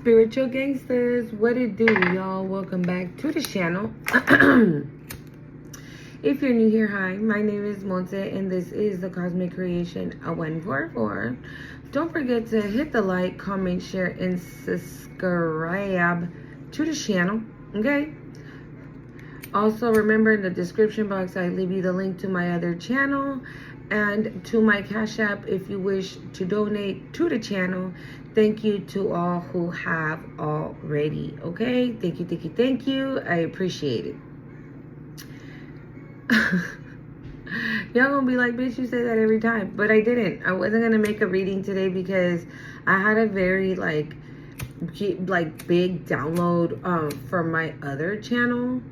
Spiritual gangsters, what it do, y'all? Welcome back to the channel. If you're new here, hi, my name is Monse and this is the Cosmic Creation 144. Don't forget to hit the like, comment, share, and subscribe to the channel, okay? Also, remember in the description box, I leave you the link to my other channel and to my Cash App if you wish to donate to the channel. Thank you to all who have already, okay? Thank you, thank you, thank you. I appreciate it. Y'all gonna be like, bitch, you say that every time. But I didn't. I wasn't gonna make a reading today because I had a very big download from my other channel.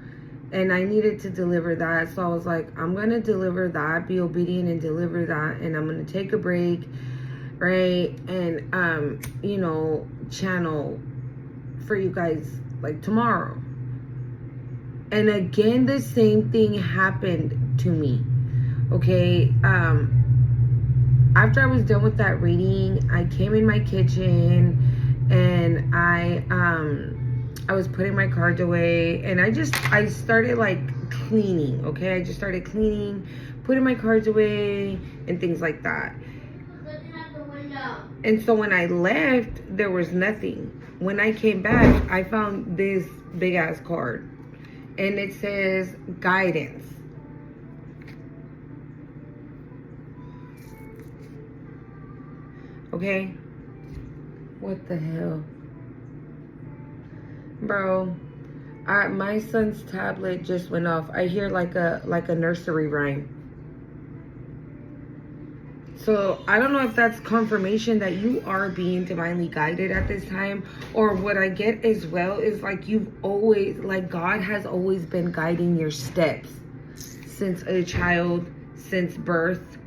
And I needed to deliver that. So I was like, I'm going to deliver that, be obedient and deliver that. And I'm going to take a break, right? And, you know, channel for you guys like tomorrow. And again, the same thing happened to me. Okay. After I was done with that reading, I came in my kitchen and I was putting my cards away and I started like cleaning, okay? I just started cleaning, putting my cards away and things like that. And so when I left, there was nothing. When I came back, I found this big ass card and it says guidance. Okay? What the hell? Bro, my son's tablet just went off. I hear like a nursery rhyme. So I don't know if that's confirmation that you are being divinely guided at this time, or what I get as well is like you've always, like God has always been guiding your steps since a child, since birth,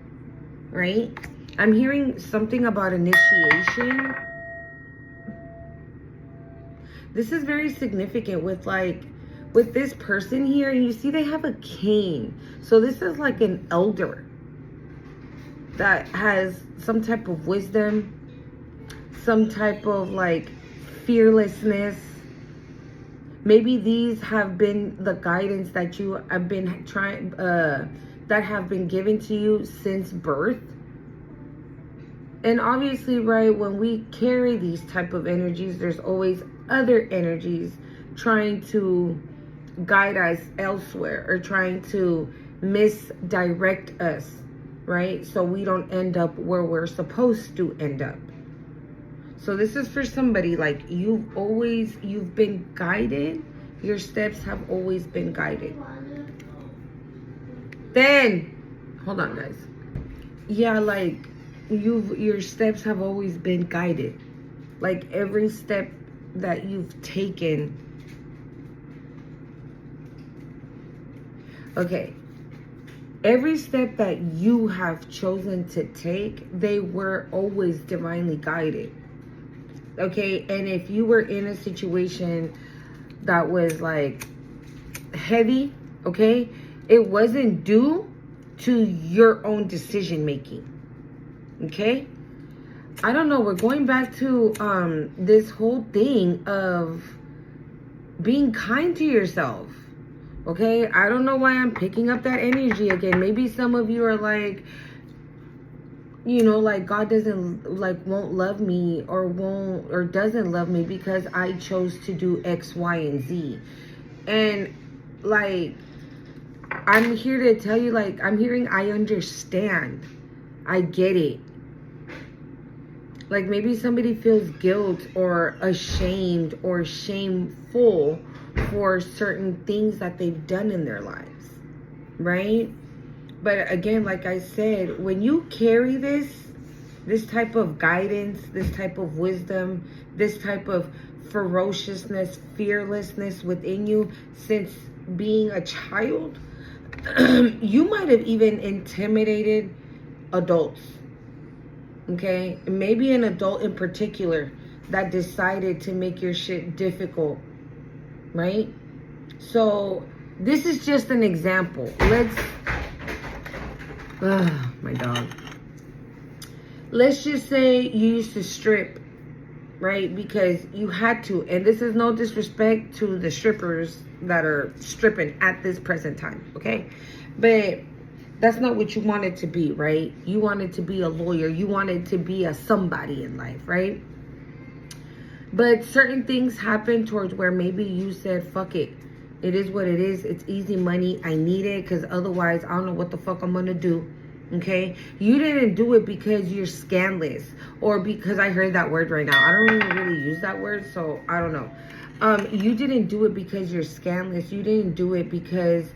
right? I'm hearing something about initiation. This is very significant with this person here. And you see they have a cane. So this is like an elder that has some type of wisdom, some type of like fearlessness. Maybe these have been the guidance that you have been trying, that have been given to you since birth. And obviously, right, when we carry these type of energies, there's always other energies trying to guide us elsewhere or trying to misdirect us, right? So we don't end up where we're supposed to end up. So this is for somebody like you've been guided. Your steps have always been guided. Then, hold on, guys. Yeah, like your steps have always been guided. Like every step that you've taken. Okay. Every step that you have chosen to take, they were always divinely guided. Okay. And if you were in a situation that was like heavy, okay, it wasn't due to your own decision making. Okay. I don't know. We're going back to this whole thing of being kind to yourself. Okay. I don't know why I'm picking up that energy again. Maybe some of you are like, you know, like God won't love me or doesn't love me because I chose to do X, Y, and Z. And like, I'm here to tell you, like, I'm hearing, I understand. I get it. Like maybe somebody feels guilt or ashamed or shameful for certain things that they've done in their lives, right? But again, like I said, when you carry this type of guidance, this type of wisdom, this type of ferociousness, fearlessness within you since being a child, you might have even intimidated adults. Okay, maybe an adult in particular that decided to make your shit difficult, right? So this is just an example. My dog. Let's just say you used to strip right? Because you had to. And this is no disrespect to the strippers that are stripping at this present time, okay? But that's not what you wanted to be, right? You wanted to be a lawyer. You wanted to be a somebody in life, right? But certain things happen towards where maybe you said, fuck it. It is what it is. It's easy money. I need it because otherwise I don't know what the fuck I'm going to do. Okay? You didn't do it because you're scandalous or because I heard that word right now. I don't even really use that word, so I don't know. You didn't do it because you're scandalous. You didn't do it because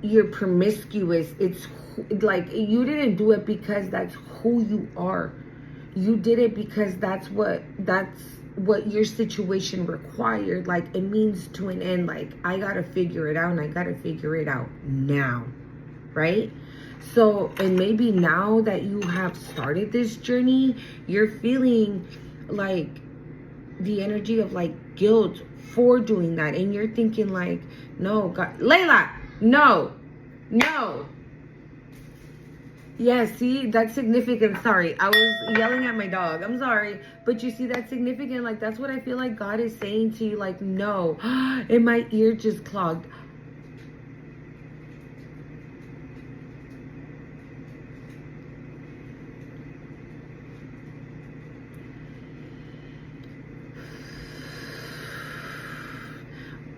you're promiscuous. It's like you didn't do it because that's who you are. You did it because that's what your situation required. Like, it means to an end. Like, I gotta figure it out, and I gotta figure it out now, right? So, and maybe now that you have started this journey, you're feeling like the energy of like guilt for doing that, and you're thinking like, no, God, Layla, no. Yeah, see, that's significant. Sorry, I was yelling at my dog. I'm sorry. But you see, that's significant. Like, that's what I feel like God is saying to you. Like, no. And my ear just clogged.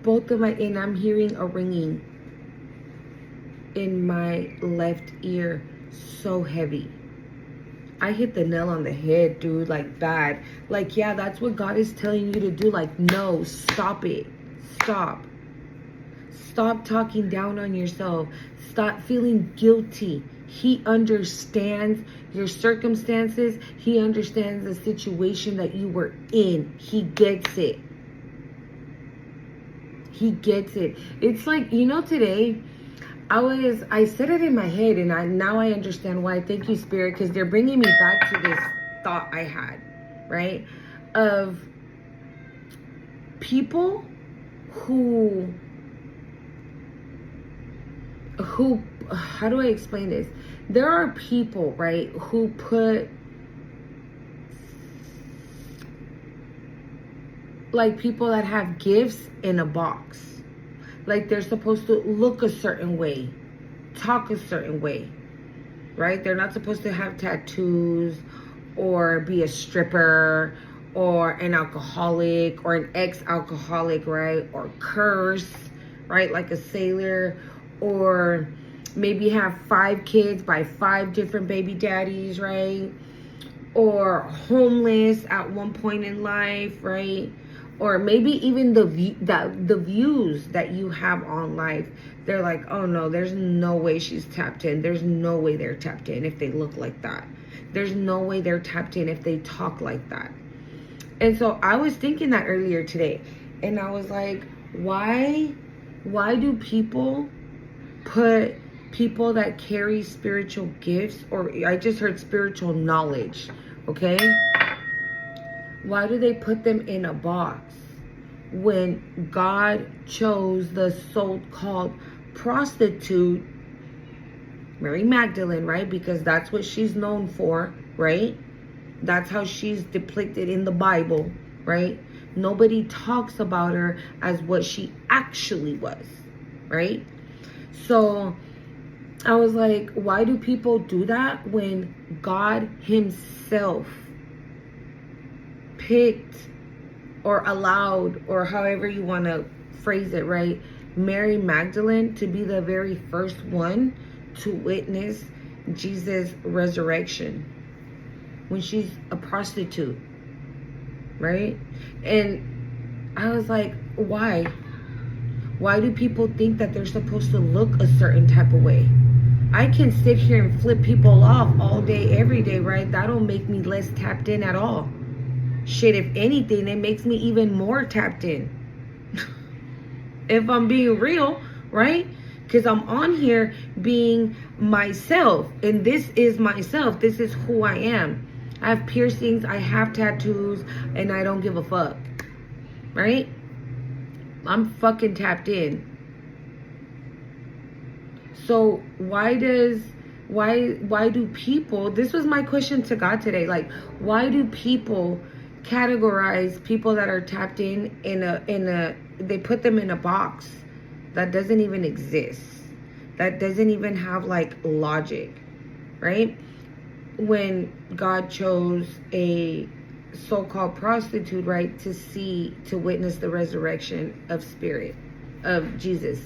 Both of my, and I'm hearing a ringing in my left ear. So heavy. I hit the nail on the head, dude. Like, bad. Like, yeah, that's what God is telling you to do. Like, no, stop it. Stop talking down on yourself. Stop feeling guilty. He understands your circumstances. He understands the situation that you were in. He gets it. He gets it. It's like, you know, today I said it in my head, and now I understand why. Thank you, Spirit, because they're bringing me back to this thought I had, right? Of people who, how do I explain this? There are people, right, who put, like, people that have gifts in a box. Like, they're supposed to look a certain way, talk a certain way, right? They're not supposed to have tattoos or be a stripper or an alcoholic or an ex-alcoholic, right? Or curse, right? Like a sailor, or maybe have 5 kids by 5 different baby daddies, right? Or homeless at one point in life, right? Or maybe even the views that you have on life, they're like, oh no, there's no way she's tapped in. There's no way they're tapped in if they look like that. There's no way they're tapped in if they talk like that. And so I was thinking that earlier today, and I was like, why do people put people that carry spiritual gifts, or I just heard spiritual knowledge, okay? Why do they put them in a box when God chose the so-called prostitute, Mary Magdalene, right? Because that's what she's known for, right? That's how she's depicted in the Bible, right? Nobody talks about her as what she actually was, right? So I was like, why do people do that when God himself picked or allowed, or however you want to phrase it, right, Mary Magdalene to be the very first one to witness Jesus' resurrection when she's a prostitute, right? And I was like, why do people think that they're supposed to look a certain type of way? I can sit here and flip people off all day, every day, right? That don't make me less tapped in at all. Shit, if anything, it makes me even more tapped in. If I'm being real, right? Because I'm on here being myself. And this is myself. This is who I am. I have piercings. I have tattoos. And I don't give a fuck. Right? I'm fucking tapped in. So why do people, this was my question to God today, like, why do people categorize people that are tapped in a they put them in a box that doesn't even exist, that doesn't even have like logic, right? When God chose a so-called prostitute, right, to witness the resurrection of spirit of Jesus.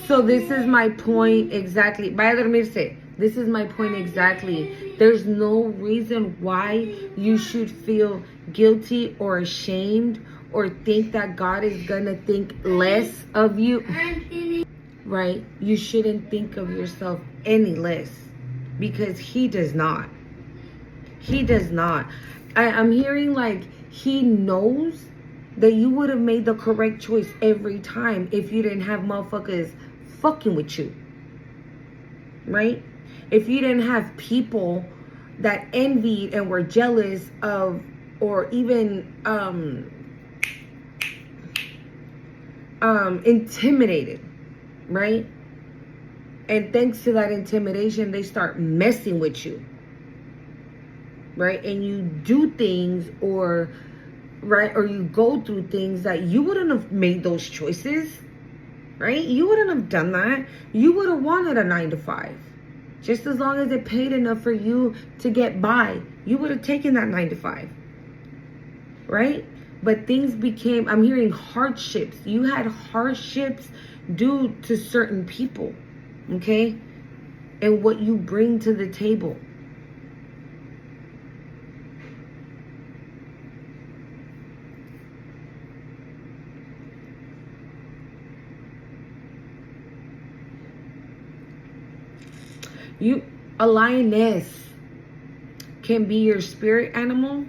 So this is my point exactly. Vaya a dormirse. This is my point exactly. There's no reason why you should feel guilty or ashamed or think that God is gonna think less of you. Right? You shouldn't think of yourself any less, because He does not. He does not. I'm hearing like He knows that you would have made the correct choice every time if you didn't have motherfuckers fucking with you, right? If you didn't have people that envied and were jealous of, or even intimidated, right? And thanks to that intimidation, they start messing with you, right? And you do things, or right, or you go through things that you wouldn't have made those choices, right? You wouldn't have done that. You would have wanted a 9-to-5. Just as long as it paid enough for you to get by, you would have taken that 9-to-5, right? But things became, I'm hearing hardships. You had hardships due to certain people, okay? And what you bring to the table. A lioness can be your spirit animal,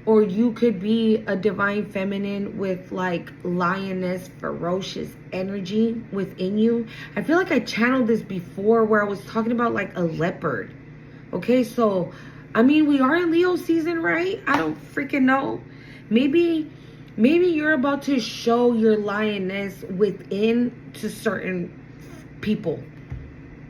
or you could be a divine feminine with like lioness, ferocious energy within you. I feel like I channeled this before where I was talking about like a leopard. Okay, so I mean, we are in Leo season, right? I don't freaking know. Maybe you're about to show your lioness within to certain people.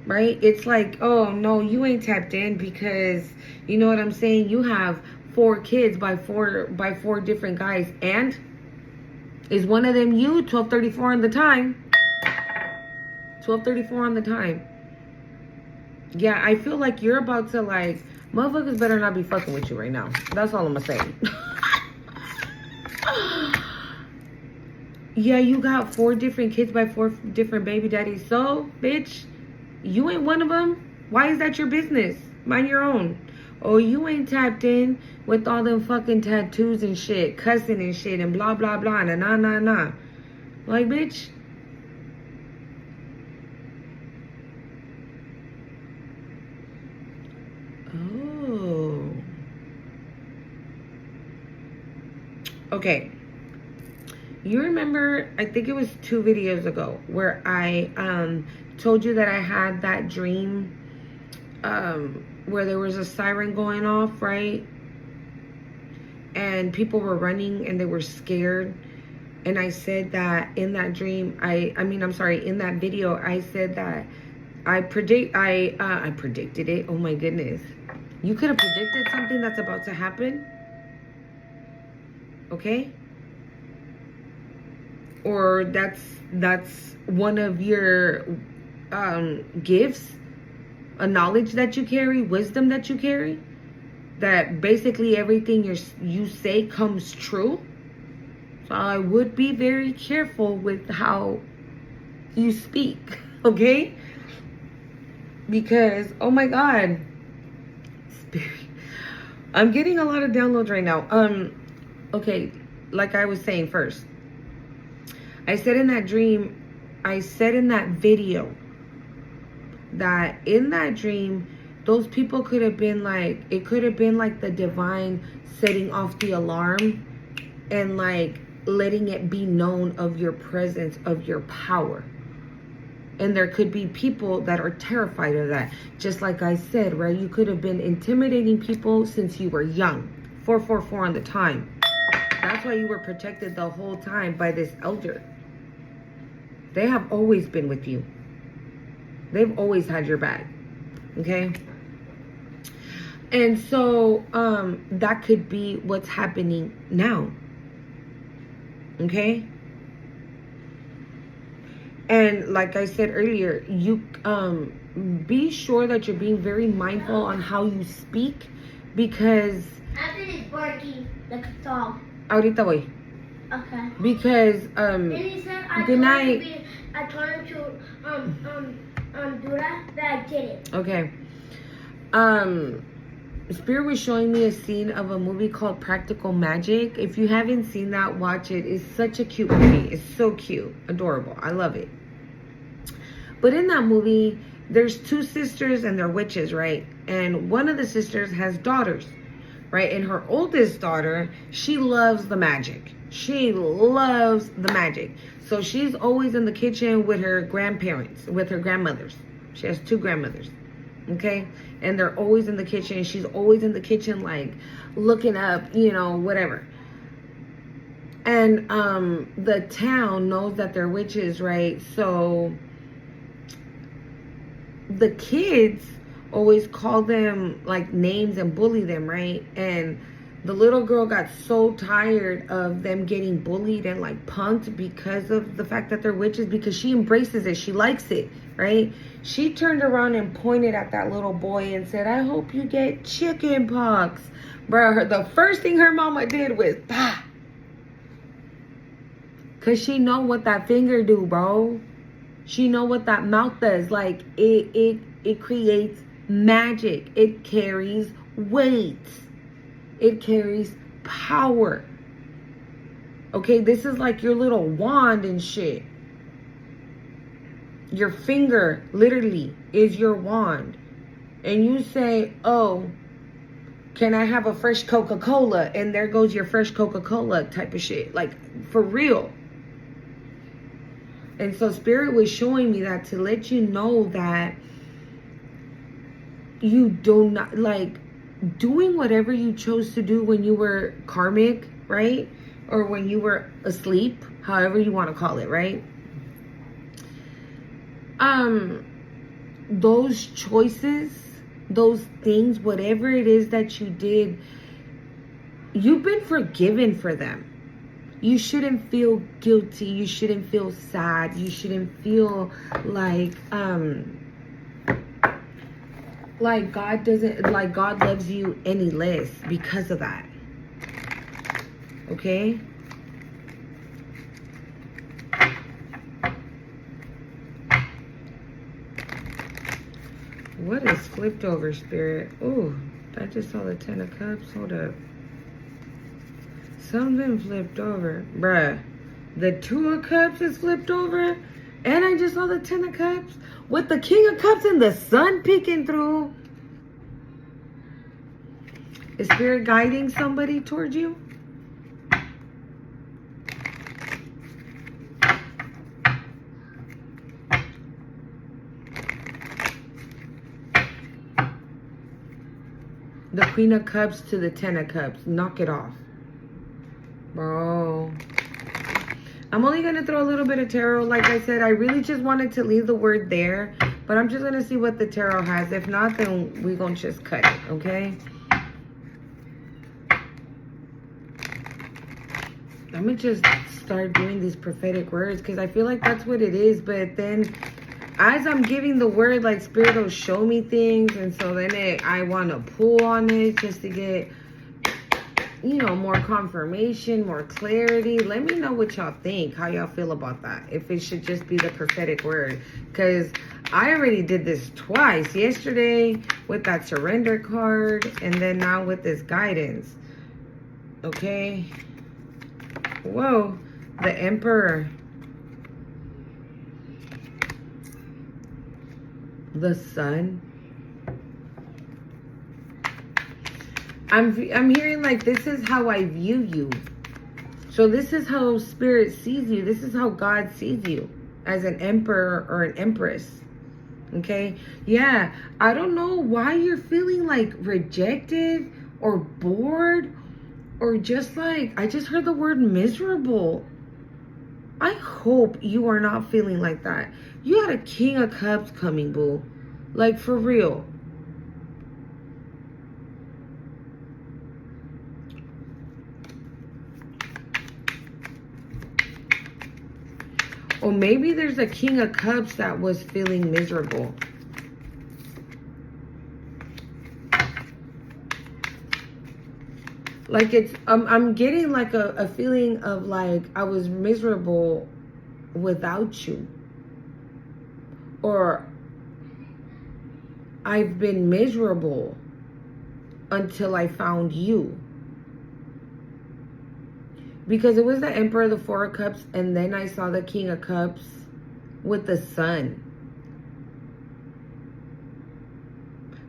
Right? It's like, oh no, you ain't tapped in because, you know what I'm saying? You have 4 kids by four different guys, and is one of them you? 12:34 on the time. 12:34 on the time. Yeah, I feel like you're about to like, motherfuckers better not be fucking with you right now. That's all I'm gonna say. Yeah, you got 4 different kids by 4 different baby daddies. So, bitch, you ain't one of them. Why is that your business? Mind your own. Oh, you ain't tapped in with all them fucking tattoos and shit, cussing and shit, and blah, blah, blah, and nah. Like, bitch. Oh. Okay. You remember, I think it was 2 videos ago, where I told you that I had that dream where there was a siren going off, right? And people were running and they were scared. And I said that in that dream, in that video, I said that I predicted it. Oh my goodness. You could have predicted something that's about to happen. Okay? Or that's one of your gifts, a knowledge that you carry, wisdom that you carry, that basically everything you say comes true. So I would be very careful with how you speak, okay? Because, oh my God, spirit, I'm getting a lot of downloads right now. Okay, like I was saying first, I said in that dream, I said in that video, that in that dream, those people could have been like, it could have been like the divine setting off the alarm and like letting it be known of your presence, of your power. And there could be people that are terrified of that. Just like I said, right? You could have been intimidating people since you were young. 444 on the time. That's why you were protected the whole time by this elder. They have always been with you. They've always had your back. Okay? And so that could be what's happening now. Okay? And like I said earlier, you be sure that you're being very mindful on how you speak, because Anthony is barking like a dog. ahorita voy. Okay. Because And he said good night. I told him to do that, but I didn't. Okay. Spirit was showing me a scene of a movie called Practical Magic. If you haven't seen that, watch it. It's such a cute movie. It's so cute. Adorable. I love it. But in that movie, there's two sisters and they're witches, right? And one of the sisters has daughters, right? And her oldest daughter, she loves the magic. She loves the magic. So she's always in the kitchen with her grandparents, with her grandmothers. She has two grandmothers. Okay? And they're always in the kitchen. She's always in the kitchen, like looking up, you know, whatever. And the town knows that they're witches, right? So the kids always call them like names and bully them, right? And the little girl got so tired of them getting bullied and like punked because of the fact that they're witches, because she embraces it. She likes it, right? She turned around and pointed at that little boy and said, I hope you get chicken pox. Bro, the first thing her mama did was, bah. Because she know what that finger do, bro. She know what that mouth does. Like, it creates magic. It carries weight. It carries power. Okay, this is like your little wand and shit. Your finger literally is your wand. And you say, oh, can I have a fresh Coca-Cola? And there goes your fresh Coca-Cola type of shit. Like, for real. And so Spirit was showing me that to let you know that you do not, like, doing whatever you chose to do when you were karmic, right? Or when you were asleep, however you want to call it, right? Those choices, those things, whatever it is that you did, you've been forgiven for them. You shouldn't feel guilty. You shouldn't feel sad. You shouldn't feel like God doesn't, like God loves you any less because of that. Okay? What is flipped over, Spirit? Oh, I just saw the 10 of Cups. Hold up. Something flipped over. Bruh. The 2 of Cups is flipped over. And I just saw the 10 of Cups. With the King of Cups and the sun peeking through. Is Spirit guiding somebody towards you? The Queen of Cups to the 10 of Cups. Knock it off. Bro. I'm only going to throw a little bit of tarot. Like I said, I really just wanted to leave the word there. But I'm just going to see what the tarot has. If not, then we're going to just cut it. Okay? I'm going to just start doing these prophetic words. Because I feel like that's what it is. But then as I'm giving the word, like Spirit will show me things. And so then I want to pull on it just to get, you know, more confirmation, more clarity. Let me know what y'all think, how y'all feel about that. If it should just be the prophetic word. Because I already did this twice. Yesterday with that surrender card. And then now with this guidance. Okay. Whoa. The Emperor. The Sun. I'm hearing like this is how I view you. So this is how Spirit sees you. This is how God sees you, as an emperor or an empress. Okay? Yeah, I don't know why you're feeling like rejected or bored or just like, I just heard the word miserable. I hope you are not feeling like that. You had a King of Cups coming, boo. Like, for real. Or maybe there's a King of Cups that was feeling miserable. Like it's, I'm getting like a feeling of like I was miserable without you. Or I've been miserable until I found you. Because it was the Emperor of the Four of Cups, and then I saw the King of Cups with the Sun.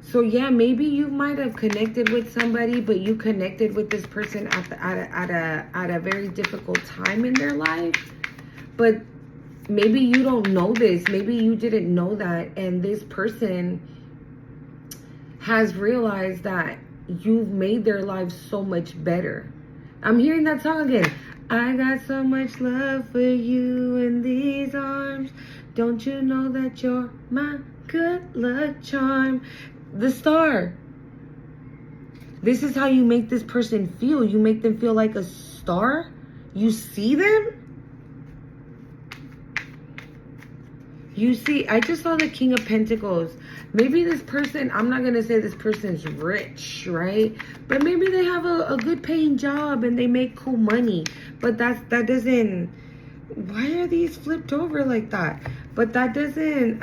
So yeah, maybe you might have connected with somebody, but you connected with this person at a very difficult time in their life. But maybe you don't know this. Maybe you didn't know that, and this person has realized that you've made their lives so much better. I'm hearing that song again. I got so much love for you in these arms. Don't you know that you're my good luck charm? The Star. This is how you make this person feel. You make them feel like a star. You see them. You see, I just saw the King of Pentacles. Maybe this person, I'm not going to say this person's rich, right? But maybe they have a good paying job and they make cool money. But that doesn't, why are these flipped over like that? But that doesn't,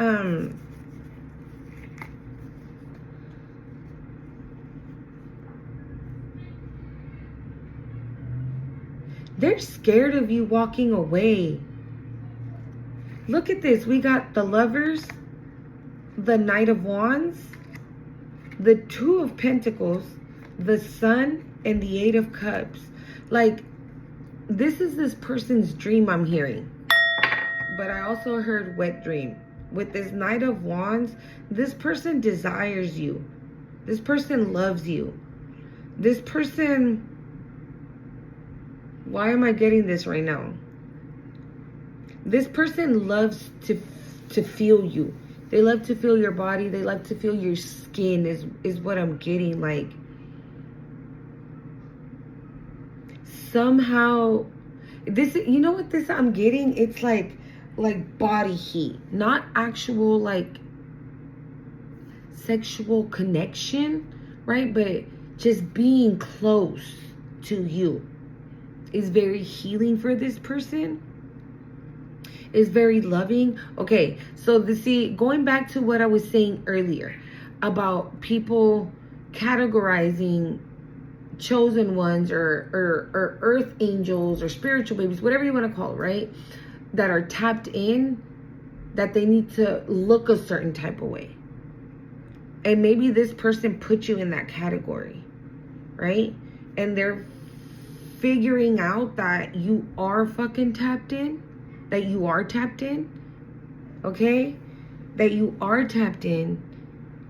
they're scared of you walking away. Look at this. We got the Lovers, the Knight of Wands, the Two of Pentacles, the Sun, and the Eight of Cups. Like, this is this person's dream I'm hearing. But I also heard wet dream. With this Knight of Wands, this person desires you. This person loves you. This person... Why am I getting this right now? This person loves to feel you. They love to feel your body. They love to feel your skin is what I'm getting. Like, somehow, this, you know what this I'm getting? It's like body heat. Not actual, like, sexual connection, right? But just being close to you is very healing for this person. Is very loving. Okay, so see, going back to what I was saying earlier about people categorizing chosen ones or earth angels or spiritual babies, whatever you want to call it, right? That are tapped in, that they need to look a certain type of way. And maybe this person put you in that category, right? And they're figuring out that you are fucking tapped in. That you are tapped in, okay? That you are tapped in.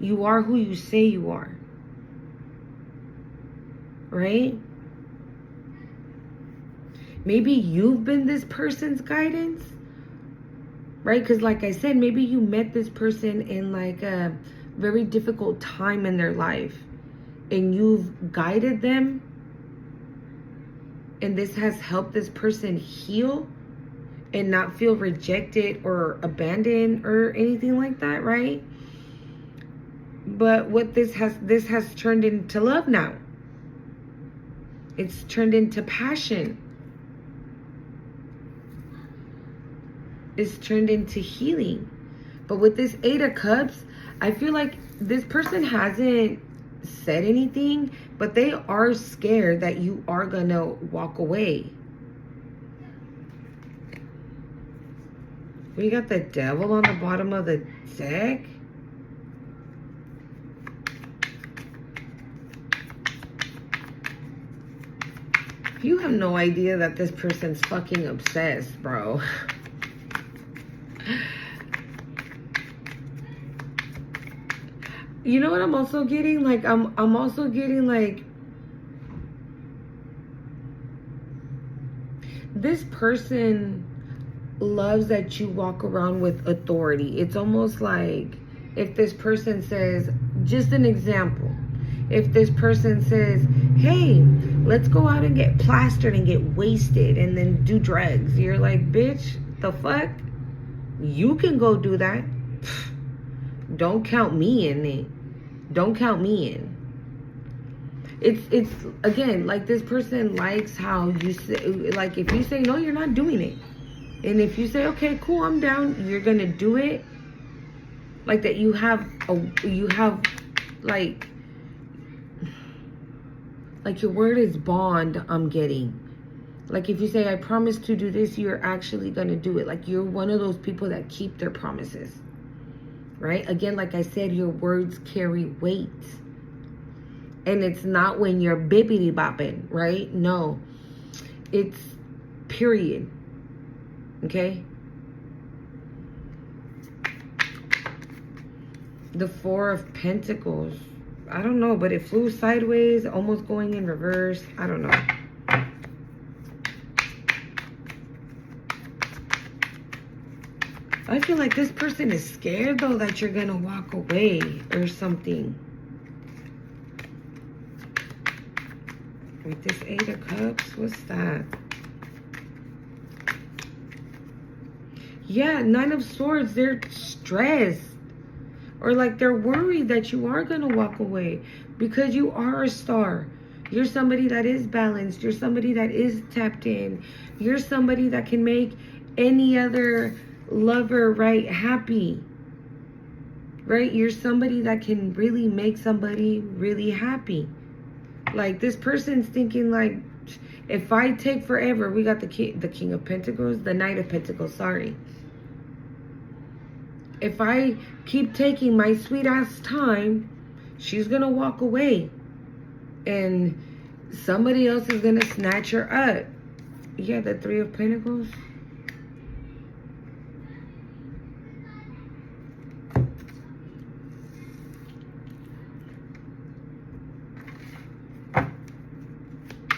You are who you say you are, right? Maybe you've been this person's guidance, right? Because like I said, maybe you met this person in like a very difficult time in their life and you've guided them, and this has helped this person heal and not feel rejected or abandoned or anything like that, right? But what this has turned into love now. It's turned into passion. It's turned into healing. But with this Eight of Cups, I feel like this person hasn't said anything, but they are scared that you are gonna walk away. We got the Devil on the bottom of the deck. You have no idea that this person's fucking obsessed, bro. You know what I'm also getting? Like, I'm also getting like, this person loves that you walk around with authority. It's almost like if this person says, just an example, if this person says, hey, let's go out and get plastered and get wasted and then do drugs, you're like, bitch, the fuck? You can go do that. Don't count me in it. Don't count me in. It's again, like, this person likes how you say, like, if you say no, you're not doing it. And if you say, okay, cool, I'm down, you're gonna do it. Like that, you have like your word is bond. I'm getting, like, if you say I promise to do this, you're actually gonna do it. Like, you're one of those people that keep their promises, right? Again, like I said, your words carry weight. And it's not when you're bippity bopping, right? No, it's period. Okay. The Four of Pentacles. I don't know, but it flew sideways, almost going in reverse. I don't know. I feel like this person is scared, though, that you're gonna walk away or something. With this Eight of Cups, what's that? Yeah, Nine of Swords. They're stressed. Or like they're worried that you are going to walk away because you are a star. You're somebody that is balanced. You're somebody that is tapped in. You're somebody that can make any other lover, right, happy. Right? You're somebody that can really make somebody really happy. Like, this person's thinking, like, if I take forever, we got the King of Pentacles, the Knight of Pentacles, sorry. If I keep taking my sweet ass time, she's going to walk away. And somebody else is going to snatch her up. Yeah, the Three of Pentacles.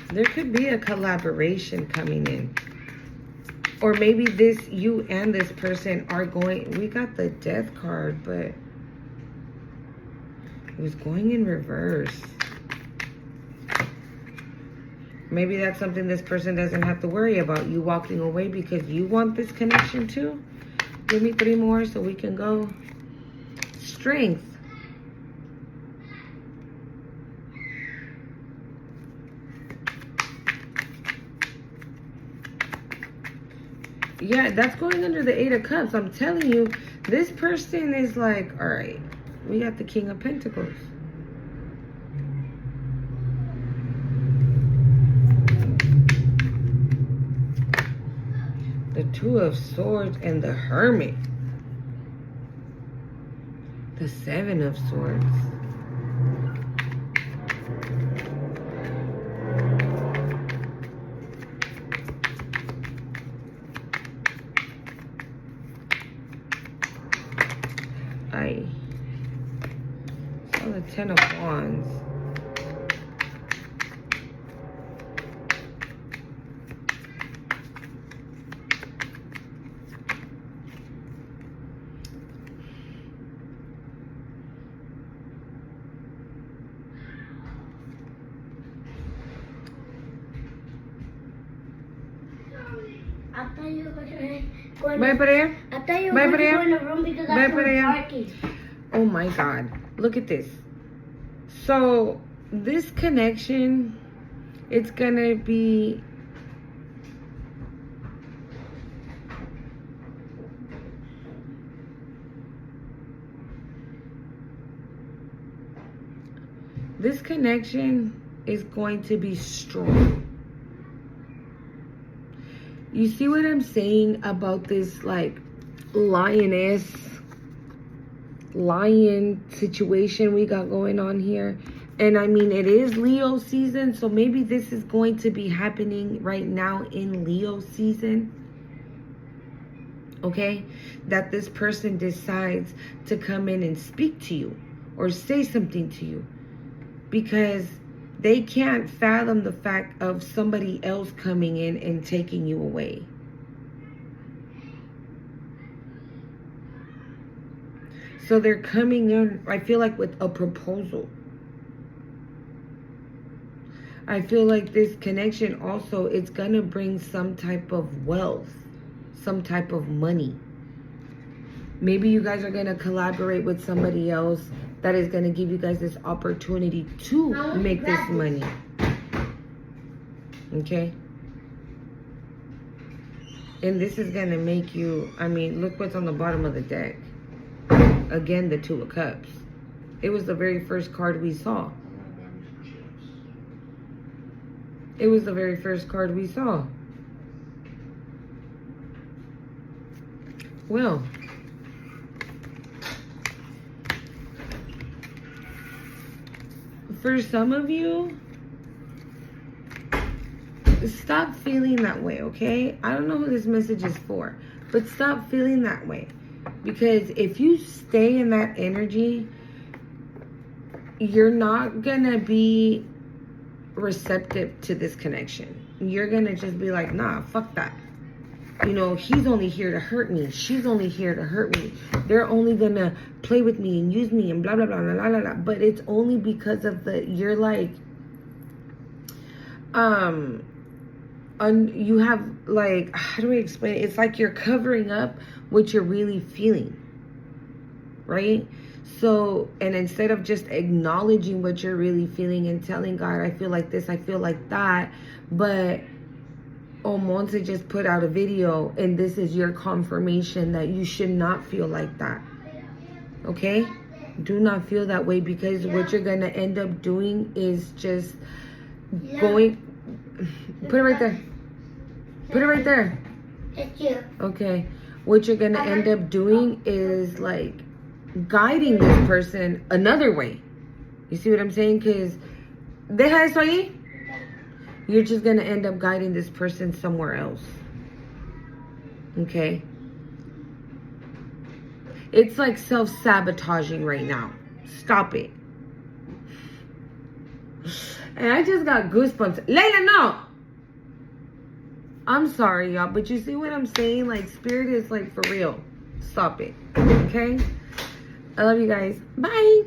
There could be a collaboration coming in. Or maybe you and this person are going... We got the Death card, but it was going in reverse. Maybe that's something this person doesn't have to worry about. You walking away because you want this connection too. Give me 3 more so we can go. Strength. Yeah, that's going under the Eight of Cups. I'm telling you, this person is like, all right, we got the King of Pentacles. The Two of Swords and the Hermit. The Seven of Swords. I saw the Ten of Wands. I thought you were going Bye, Brea. I thought you were Bye, going to Brea. go in the room because Bye, I was Brea. barking. Oh my God. Look at this. So this connection, it's gonna be strong. You see what I'm saying about this, like, lion situation we got going on here? And I mean, it is Leo season, so maybe this is going to be happening right now in Leo season. Okay? That this person decides to come in and speak to you or say something to you because they can't fathom the fact of somebody else coming in and taking you away. So they're coming in, I feel like, with a proposal. I feel like this connection also, it's going to bring some type of wealth, some type of money. Maybe you guys are going to collaborate with somebody else that is going to give you guys this opportunity to make this money. Okay? And this is going to make you, I mean, look what's on the bottom of the deck. Again, the Two of Cups. It was the very first card we saw. It was the very first card we saw. Well, for some of you, stop feeling that way, okay? I don't know who this message is for, but stop feeling that way. Because if you stay in that energy, you're not gonna be receptive to this connection. You're gonna just be like, nah, fuck that. You know, he's only here to hurt me. She's only here to hurt me. They're only gonna play with me and use me and blah, blah, blah, blah, blah, blah. But it's only because of you're like, you have like, how do I explain it? It's like you're covering up what you're really feeling, right? So, and instead of just acknowledging what you're really feeling and telling God, I feel like this, I feel like that, but Monse just put out a video and this is your confirmation that you should not feel like that. Okay? Do not feel that way, because what you're going to end up doing is just going... Put it right there. Put it right there. It's you. Okay. What you're going to end up doing is like guiding this person another way. You see what I'm saying? Because deja eso ahí. You're just going to end up guiding this person somewhere else. Okay? It's like self-sabotaging right now. Stop it. And I just got goosebumps. Layla, no! I'm sorry, y'all, but you see what I'm saying? Like, spirit is like for real. Stop it. Okay? I love you guys. Bye!